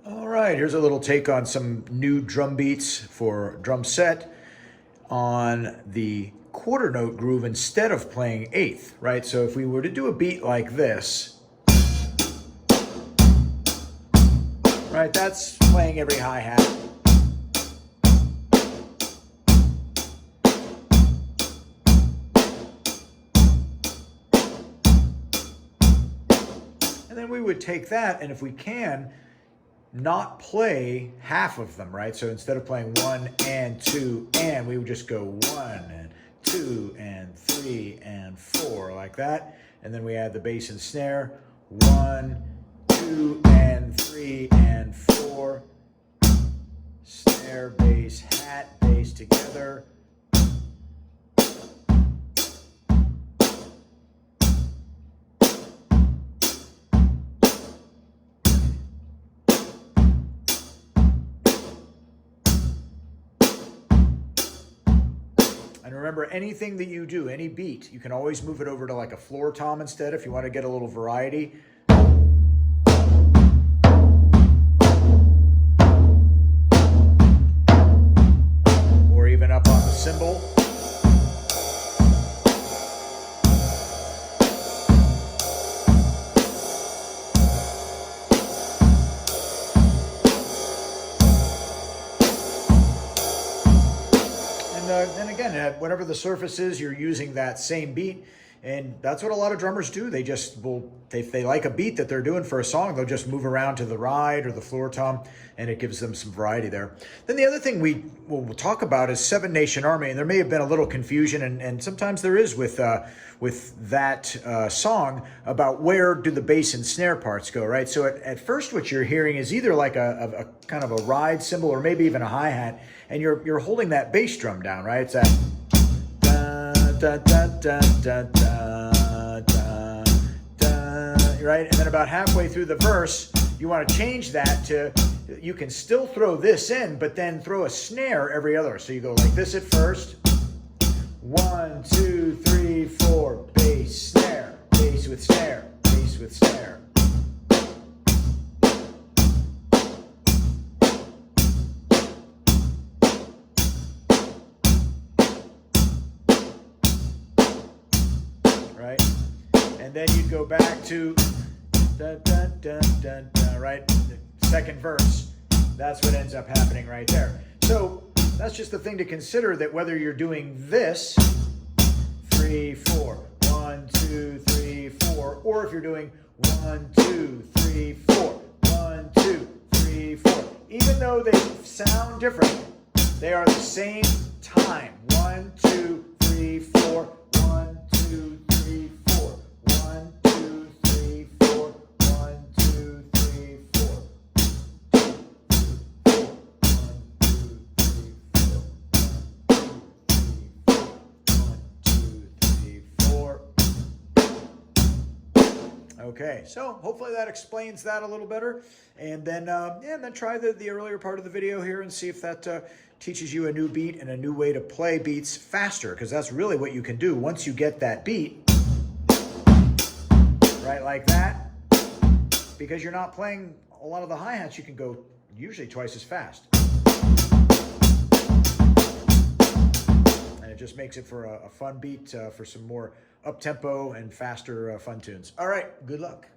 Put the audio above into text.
All right, here's a little take on some new drum beats for drum set on the quarter note groove instead of playing eighth, right? So if we were to do a beat like this, right, that's playing every hi-hat. And then we would take that, and if we can, not play half of them, right? So instead of playing 1 and 2 and, we would just go 1 and 2 and 3 and 4 like that. And then we add the bass and snare, 1, 2 and 3 and 4. Snare, bass, hat, bass together. And remember, anything that you do, any beat, you can always move it over to like a floor tom instead if you want to get a little variety. Or even up on the cymbal. And again, whatever the surface is, you're using that same beat. And that's what a lot of drummers do. They just will, if they like a beat that they're doing for a song, they'll just move around to the ride or the floor tom, and it gives them some variety there. Then the other thing we'll talk about is Seven Nation Army, and there may have been a little confusion, and sometimes there is with that song about where do the bass and snare parts go, right? So at first what you're hearing is either like a kind of a ride cymbal or maybe even a hi-hat, and you're holding that bass drum down, right? It's that da da da da da da da, right? And then about halfway through the verse, you want to change that to, you can still throw this in, but then throw a snare every other. So you go like this at first. 1, 2, 3, 4, bass, snare, bass with snare, bass with snare. Right? And then you'd go back to da, da, da, da, da, right? The second verse. That's what ends up happening right there. So that's just the thing to consider, that whether you're doing this 3, 4, 1, 2, 3, 4, or if you're doing 1, 2, 3, 4, 1, 2, 3, 4, even though they sound different, they are the same time. 1, 2, 3, 4, 1, 2, 3, 4, 1, 2, 3, 4, 1, 2, 3, 4. 1, 2, 3, 4. Okay, so hopefully that explains that a little better, and then then try the earlier part of the video here and see if that teaches you a new beat and a new way to play beats faster, because that's really what you can do once you get that beat, right, like that. Because you're not playing a lot of the hi-hats, you can go usually twice as fast. And it just makes it for a fun beat, for some more up-tempo and faster fun tunes. All right, good luck.